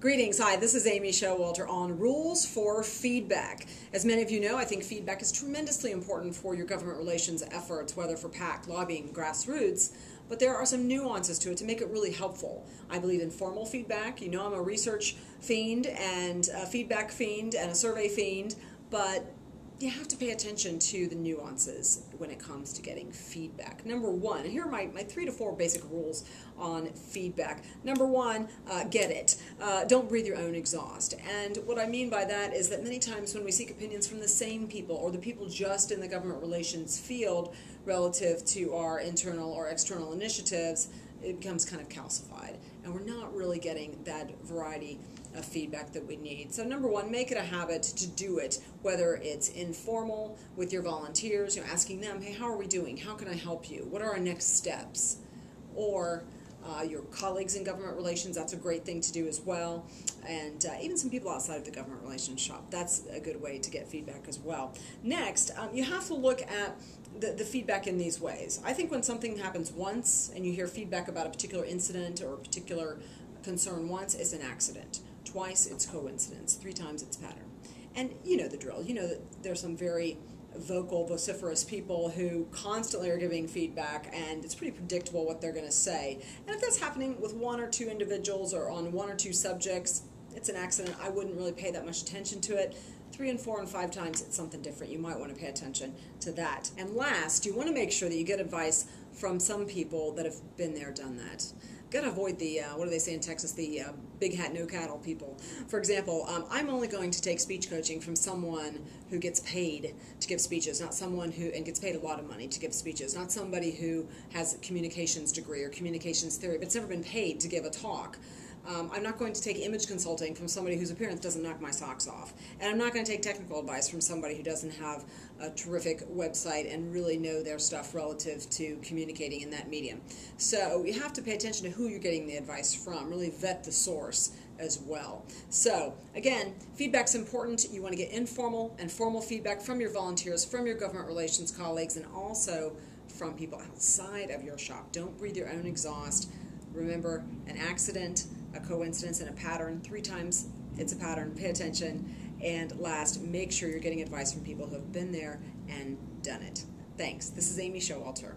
Greetings. Hi, this is Amy Showalter on Rules for Feedback. As many of you know, I think feedback is tremendously important for your government relations efforts, whether for PAC, lobbying, grassroots, but there are some nuances to it to make it really helpful. I believe in formal feedback. You know, I'm a research fiend and a feedback fiend and a survey fiend, but you have to pay attention to the nuances when it comes to getting feedback. Number one, and here are my 3 to 4 basic rules on feedback. Number one, get it. Don't breathe your own exhaust. And what I mean by that is that many times when we seek opinions from the same people or the people just in the government relations field relative to our internal or external initiatives, it becomes kind of calcified. And we're not really getting that variety of feedback that we need. So number one, make it a habit to do it, whether it's informal with your volunteers, you know, asking them, hey, how are we doing? How can I help you? What are our next steps? Or your colleagues in government relations, that's a great thing to do as well. And even some people outside of the government relations shop, that's a good way to get feedback as well. Next, you have to look at the feedback in these ways. I think when something happens once and you hear feedback about a particular incident or a particular concern once, it's an accident. Twice, it's coincidence. 3 times, it's pattern. And you know the drill. You know that there's some very vocal, vociferous people who constantly are giving feedback, and it's pretty predictable what they're going to say. And if that's happening with 1 or 2 individuals or on 1 or 2 subjects, it's an accident. I wouldn't really pay that much attention to it. 3 and 4 and 5 times, it's something different. You might want to pay attention to that. And last, you want to make sure that you get advice from some people that have been there, done that. Got to avoid the, what do they say in Texas, the big hat, no cattle people. For example, I'm only going to take speech coaching from someone who gets paid to give speeches, not someone who, and gets paid a lot of money to give speeches, not somebody who has a communications degree or communications theory, but it's never been paid to give a talk. I'm not going to take image consulting from somebody whose appearance doesn't knock my socks off. And I'm not going to take technical advice from somebody who doesn't have a terrific website and really know their stuff relative to communicating in that medium. So you have to pay attention to who you're getting the advice from. Really vet the source as well. So again, feedback's important. You want to get informal and formal feedback from your volunteers, from your government relations colleagues, and also from people outside of your shop. Don't breathe your own exhaust. Remember, an accident, a coincidence, and a pattern. 3 times, it's a pattern. Pay attention. And last, make sure you're getting advice from people who have been there and done it. Thanks. This is Amy Showalter.